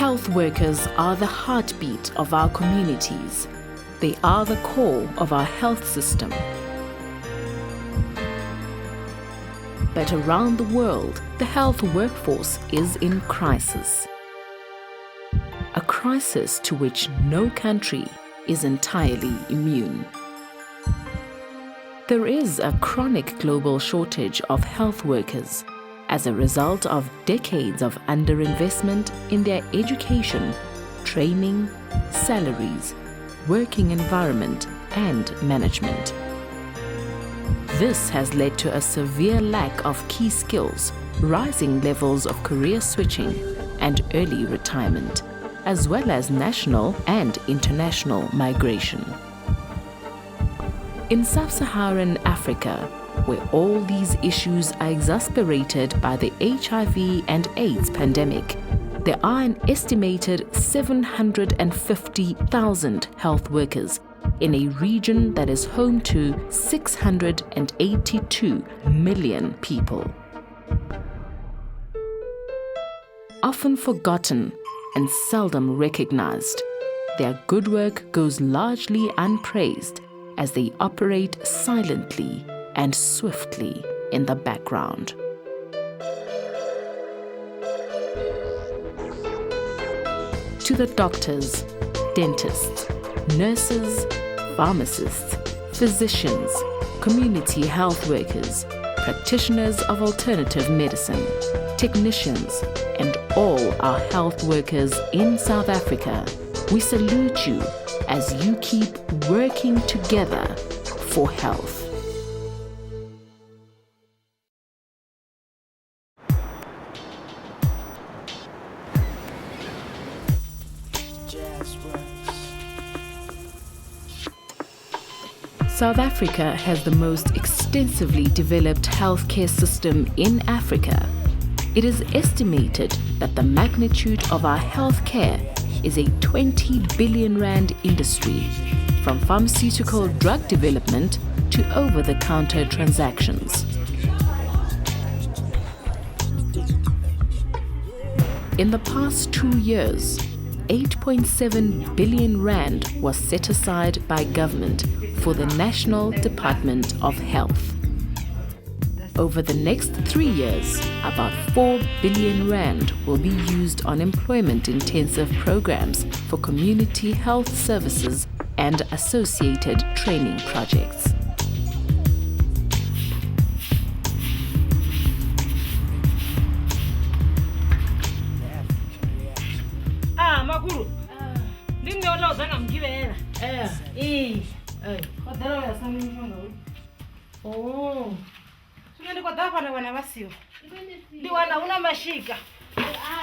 Health workers are the heartbeat of our communities. They are the core of our health system. But around the world, the health workforce is in crisis. A crisis to which no country is entirely immune. There is a chronic global shortage of health workers as a result of decades of underinvestment in their education, training, salaries, working environment, and management. This has led to a severe lack of key skills, rising levels of career switching, and early retirement, as well as national and international migration. In sub-Saharan Africa, where all these issues are exacerbated by the HIV and AIDS pandemic, there are an estimated 750,000 health workers in a region that is home to 682 million people. Often forgotten and seldom recognized, their good work goes largely unpraised as they operate silently and swiftly in the background. To the doctors, dentists, nurses, pharmacists, physicians, community health workers, practitioners of alternative medicine, technicians, and all our health workers in South Africa, we salute you as you keep working together for health. South Africa has the most extensively developed healthcare system in Africa. It is estimated that the magnitude of our healthcare is a 20 billion rand industry, from pharmaceutical drug development to over-the-counter transactions. In the past 2 years, 8.7 billion rand was set aside by government for the National Department of Health. Over the next 3 years, about 4 billion rand will be used on employment-intensive programs for community health services and associated training projects. Maguru. Didn't know that I'm giving. Oh. Tunaenda kwa dafa na wana wasio. Ndi wana una mashika.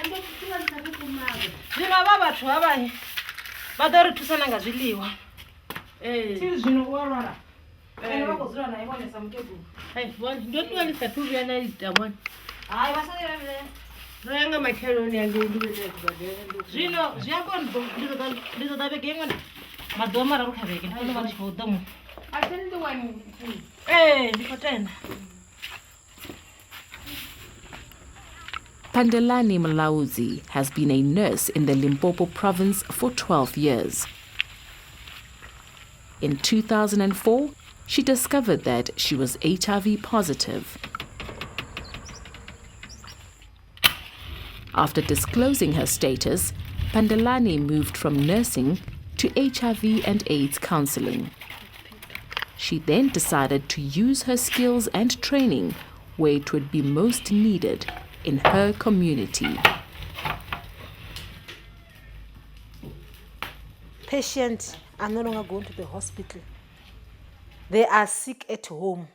Ndio kutula nitakukumaga. Zina baba tu abanye. Badoro tusana ngaziliwa. Sisi zino wala. Wako zira na imone samkegu. Ndio tu alisatuvi anaita bwana. Wasale vile. Nanga makero ni yangu ndio kubadala. Zino ziyako ndizo dabe gengona. Madoma raruka bege. Ndio wali khodamu. Atende wani. Ndiko tena. Pandelani Malauzi has been a nurse in the Limpopo province for 12 years. In 2004, she discovered that she was HIV positive. After disclosing her status, Pandelani moved from nursing to HIV and AIDS counseling. She then decided to use her skills and training where it would be most needed, in her community. Patients are no longer going to the hospital. They are sick at home.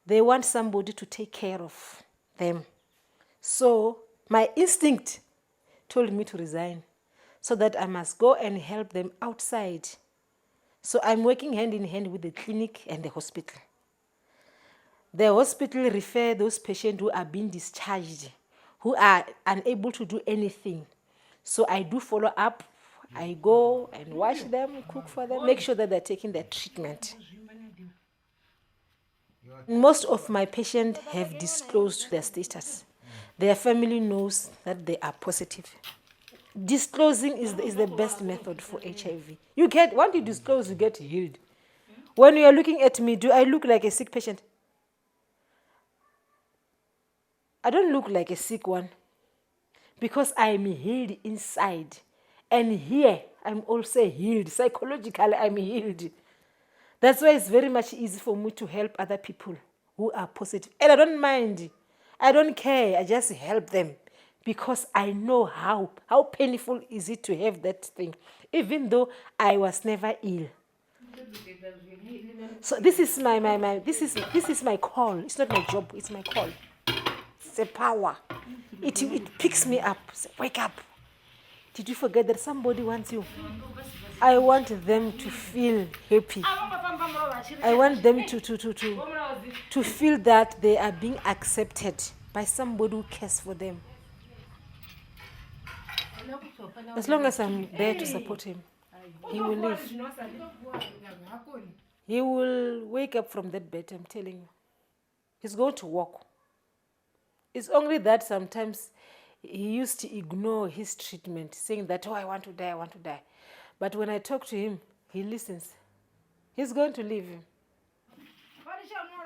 They want somebody to take care of them. So my instinct told me to resign so that I must go and help them outside. So I'm working hand in hand with the clinic and the hospital. The hospital refer those patients who are being discharged, who are unable to do anything. So I do follow up. I go and wash them, cook for them, make sure that they're taking their treatment. Most of my patients have disclosed their status. Their family knows that they are positive. disclosing is the best method for HIV. Once you disclose, you get healed. When you are looking at me, do I look like a sick patient? I don't look like a sick one because I am healed inside. And here, I'm also healed. Psychologically, I'm healed. That's why it's very much easy for me to help other people who are positive. And I don't mind. I don't care. I just help them because I know how painful is it to have that thing, even though I was never ill. So this is this is my call. It's not my job. It's my call. It's a power. It picks me up. Say, wake up. Did you forget that somebody wants you? I want them to feel happy. I want them to feel that they are being accepted by somebody who cares for them. As long as I'm there to support him, he will live. He will wake up from that bed, I'm telling you. He's going to walk. It's only that sometimes he used to ignore his treatment, saying that, I want to die, I want to die. But when I talk to him, he listens. He's going to live.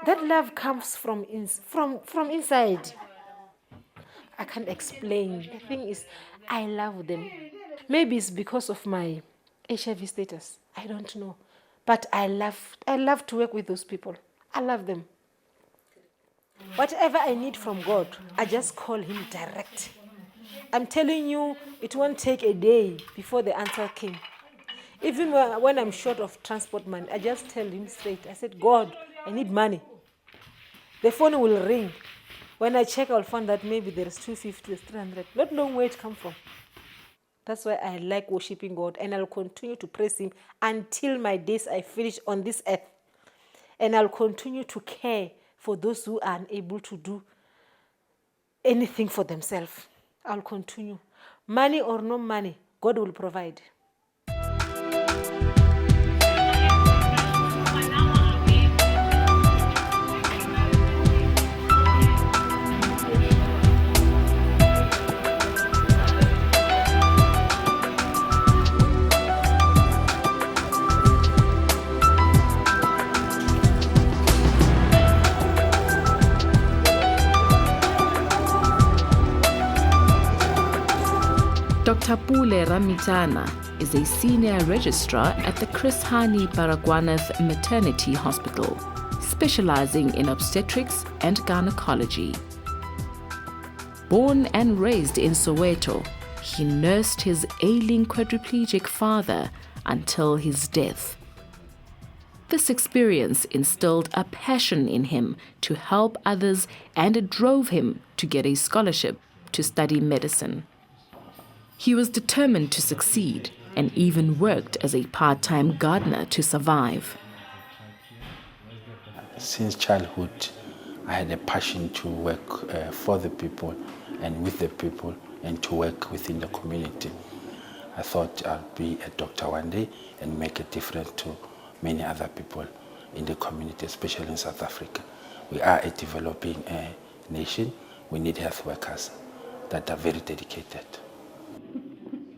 That love comes from inside. I can't explain. The thing is, I love them. Maybe it's because of my HIV status. I don't know. But I love to work with those people. I love them. Whatever I need from God, I just call him direct. I'm telling you, it won't take a day before the answer came. Even when I'm short of transport money, I just tell him straight. I said, God, I need money. The phone will ring. When I check, I'll find that maybe there's 250, there's 300. Not know where it come from. That's why I like worshiping God, and I'll continue to praise him until my days I finish on this earth. And I'll continue to care for those who are unable to do anything for themselves. I'll continue. Money or no money, God will provide. Dr. Pule Ramitana is a senior registrar at the Chris Hani Baragwanath Maternity Hospital, specializing in obstetrics and gynecology. Born and raised in Soweto, he nursed his ailing quadriplegic father until his death. This experience instilled a passion in him to help others, and it drove him to get a scholarship to study medicine. He was determined to succeed and even worked as a part-time gardener to survive. Since childhood, I had a passion to work for the people and with the people and to work within the community. I thought I'd be a doctor one day and make a difference to many other people in the community, especially in South Africa. We are a developing nation. We need health workers that are very dedicated.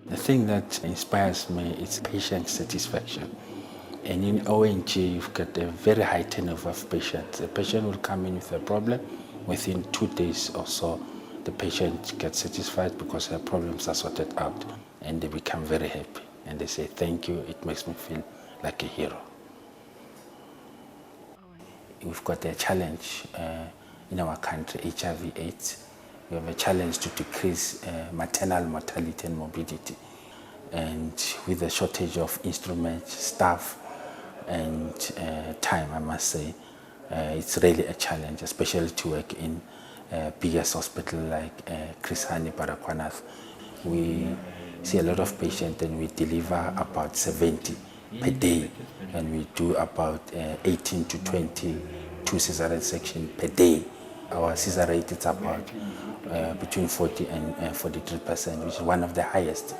The thing that inspires me is patient satisfaction. And in ONG, you've got a very high turnover of patients. A patient will come in with a problem. Within 2 days or so, the patient gets satisfied because their problems are sorted out. And they become very happy. And they say, thank you, it makes me feel like a hero. We've got a challenge in our country, HIV/AIDS. We have a challenge to decrease maternal mortality and morbidity. And with the shortage of instruments, staff, and time, I must say, it's really a challenge, especially to work in a biggest hospital like Chris Hani Baragwanath. We see a lot of patients and we deliver about 70 per day. And we do about 18 to 22 cesarean sections per day. Our Caesar rate is about between 40 and 43%, which is one of the highest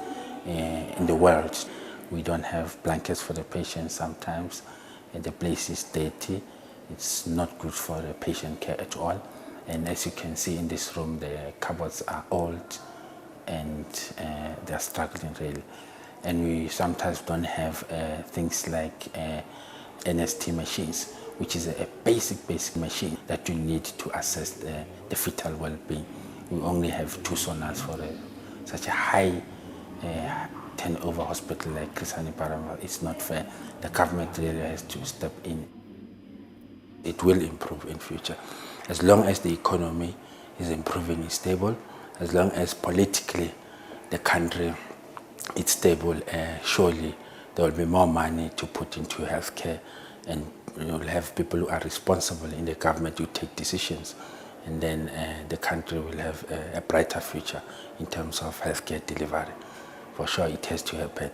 in the world. We don't have blankets for the patients sometimes. The place is dirty. It's not good for the patient care at all. And as you can see in this room, the cupboards are old and they're struggling really. And we sometimes don't have things like NST machines, which is a basic machine that you need to assess the fetal well-being. We only have 2 sonars for such a high turnover hospital like Chris Hani Baragwanath. It's not fair. The government really has to step in. It will improve in future. As long as the economy is improving, is stable, as long as politically the country is stable, surely there will be more money to put into healthcare, and you'll have people who are responsible in the government who take decisions, and then the country will have a brighter future in terms of healthcare delivery. For sure, it has to happen.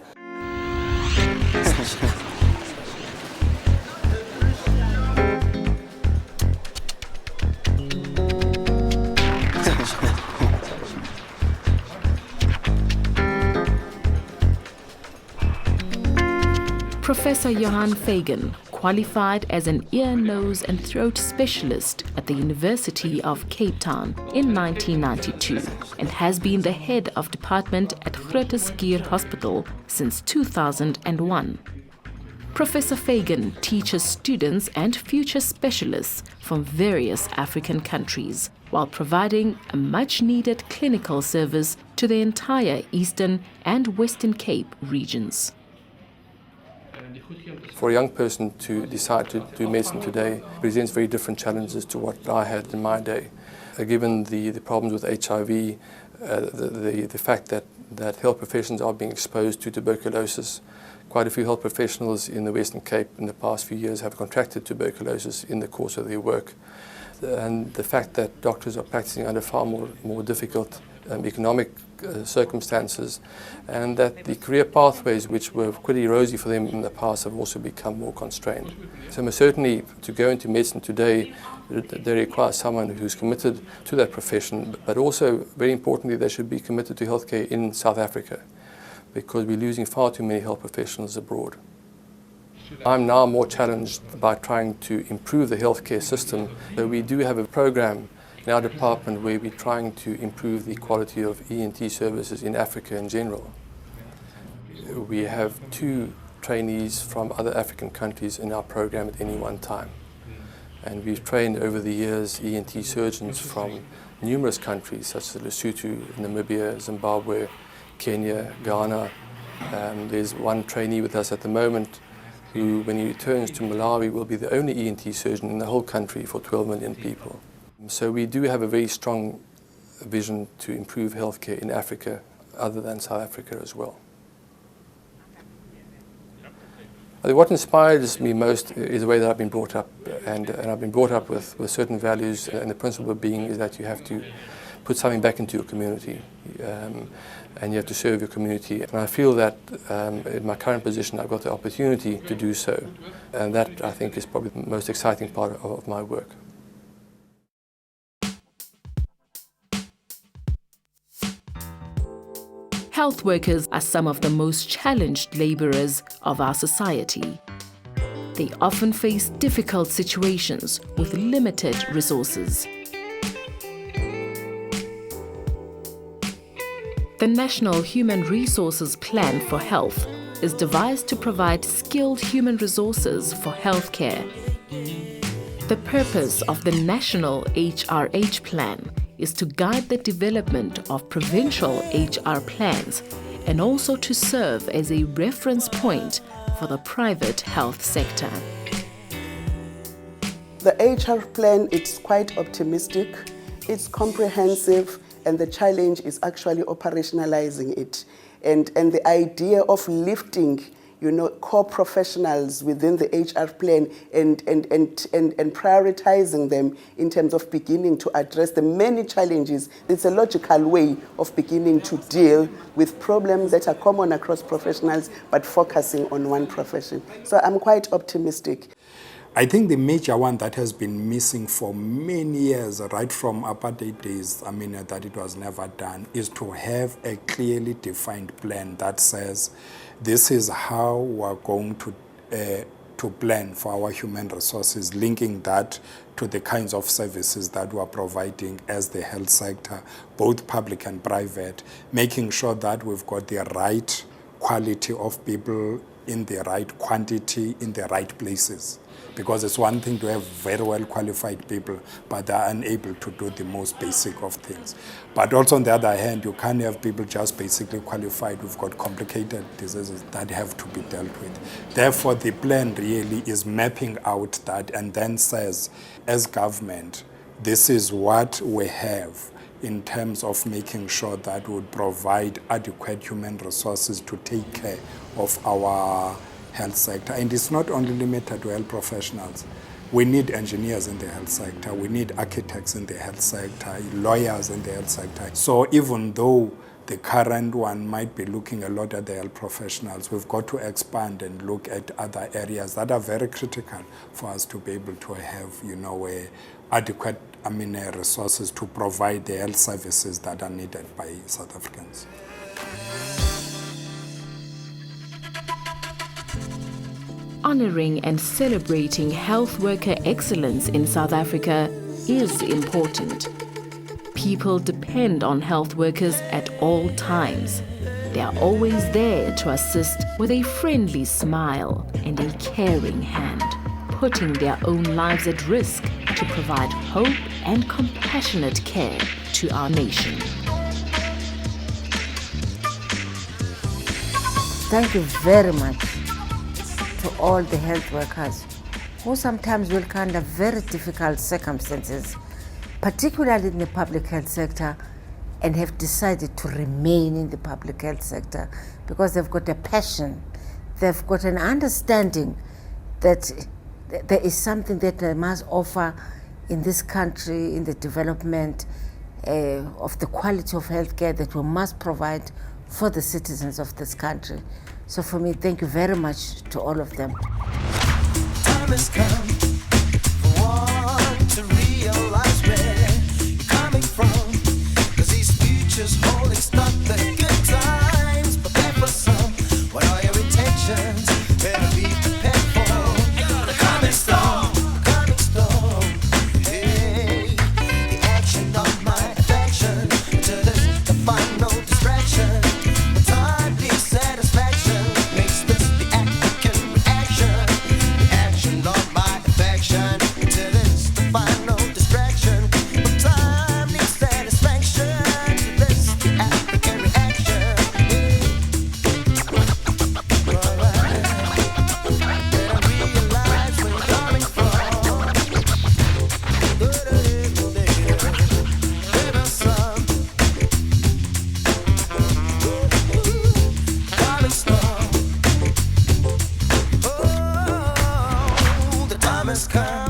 Professor Johan Fagan qualified as an ear, nose and throat specialist at the University of Cape Town in 1992 and has been the head of department at Groote Schuur Hospital since 2001. Professor Fagan teaches students and future specialists from various African countries while providing a much-needed clinical service to the entire Eastern and Western Cape regions. For a young person to decide to do medicine today presents very different challenges to what I had in my day. Given the problems with HIV, the fact that health professions are being exposed to tuberculosis, quite a few health professionals in the Western Cape in the past few years have contracted tuberculosis in the course of their work. And the fact that doctors are practicing under far more difficult economic circumstances, and that the career pathways which were pretty rosy for them in the past have also become more constrained. So most certainly to go into medicine today, they require someone who's committed to that profession, but also very importantly they should be committed to healthcare in South Africa, because we're losing far too many health professionals abroad. I'm now more challenged by trying to improve the healthcare system. So we do have a program in our department where we're trying to improve the quality of ENT services in Africa in general. We have 2 trainees from other African countries in our program at any one time. And we've trained over the years ENT surgeons from numerous countries such as Lesotho, Namibia, Zimbabwe, Kenya, Ghana. There's one trainee with us at the moment who, when he returns to Malawi, will be the only ENT surgeon in the whole country for 12 million people. So we do have a very strong vision to improve healthcare in Africa, other than South Africa as well. I think what inspires me most is the way that I've been brought up, and I've been brought up with certain values, and the principle being is that you have to put something back into your community, and you have to serve your community. And I feel that in my current position I've got the opportunity to do so, and that I think is probably the most exciting part of my work. Health workers are some of the most challenged laborers of our society. They often face difficult situations with limited resources. The National Human Resources Plan for Health is devised to provide skilled human resources for healthcare. The purpose of the National HRH Plan is to guide the development of provincial HR plans and also to serve as a reference point for the private health sector. The HR plan, it's quite optimistic, it's comprehensive, and the challenge is actually operationalizing it. And the idea of lifting core professionals within the HR plan and prioritizing them in terms of beginning to address the many challenges. It's a logical way of beginning to deal with problems that are common across professionals, but focusing on one profession. So I'm quite optimistic. I think the major one that has been missing for many years, right from apartheid days, that it was never done, is to have a clearly defined plan that says this is how we're going to to plan for our human resources, linking that to the kinds of services that we are providing as the health sector, both public and private, making sure that we've got the right quality of people in the right quantity, in the right places. Because it's one thing to have very well qualified people, but they're unable to do the most basic of things. But also on the other hand, you can't have people just basically qualified. We've got complicated diseases that have to be dealt with. Therefore, the plan really is mapping out that and then says, as government, this is what we have in terms of making sure that we would provide adequate human resources to take care of our health sector. And it's not only limited to health professionals. We need engineers in the health sector. We need architects in the health sector, lawyers in the health sector. So even though the current one might be looking a lot at the health professionals, we've got to expand and look at other areas that are very critical for us to be able to have, adequate resources to provide the health services that are needed by South Africans. Honoring and celebrating health worker excellence in South Africa is important. People depend on health workers at all times. They are always there to assist with a friendly smile and a caring hand, putting their own lives at risk to provide hope and compassionate care to our nation. Thank you very much to all the health workers who sometimes work under very difficult circumstances, particularly in the public health sector, and have decided to remain in the public health sector because they've got a passion, they've got an understanding that there is something that they must offer in this country, in the development of the quality of healthcare that we must provide for the citizens of this country. So for me, thank you very much to all of them. Time has come for one to realize where you're coming from, 'cause these futures holding stuck the good times, but there for some, what are your intentions? Better be prepared for the coming storm, coming storm. Hey, the action of my affection to the final distraction. The timely satisfaction makes this the African reaction. The action of my affection to this the final distraction. The timely satisfaction to this the African reaction. Coming storm. Oh, the time has come.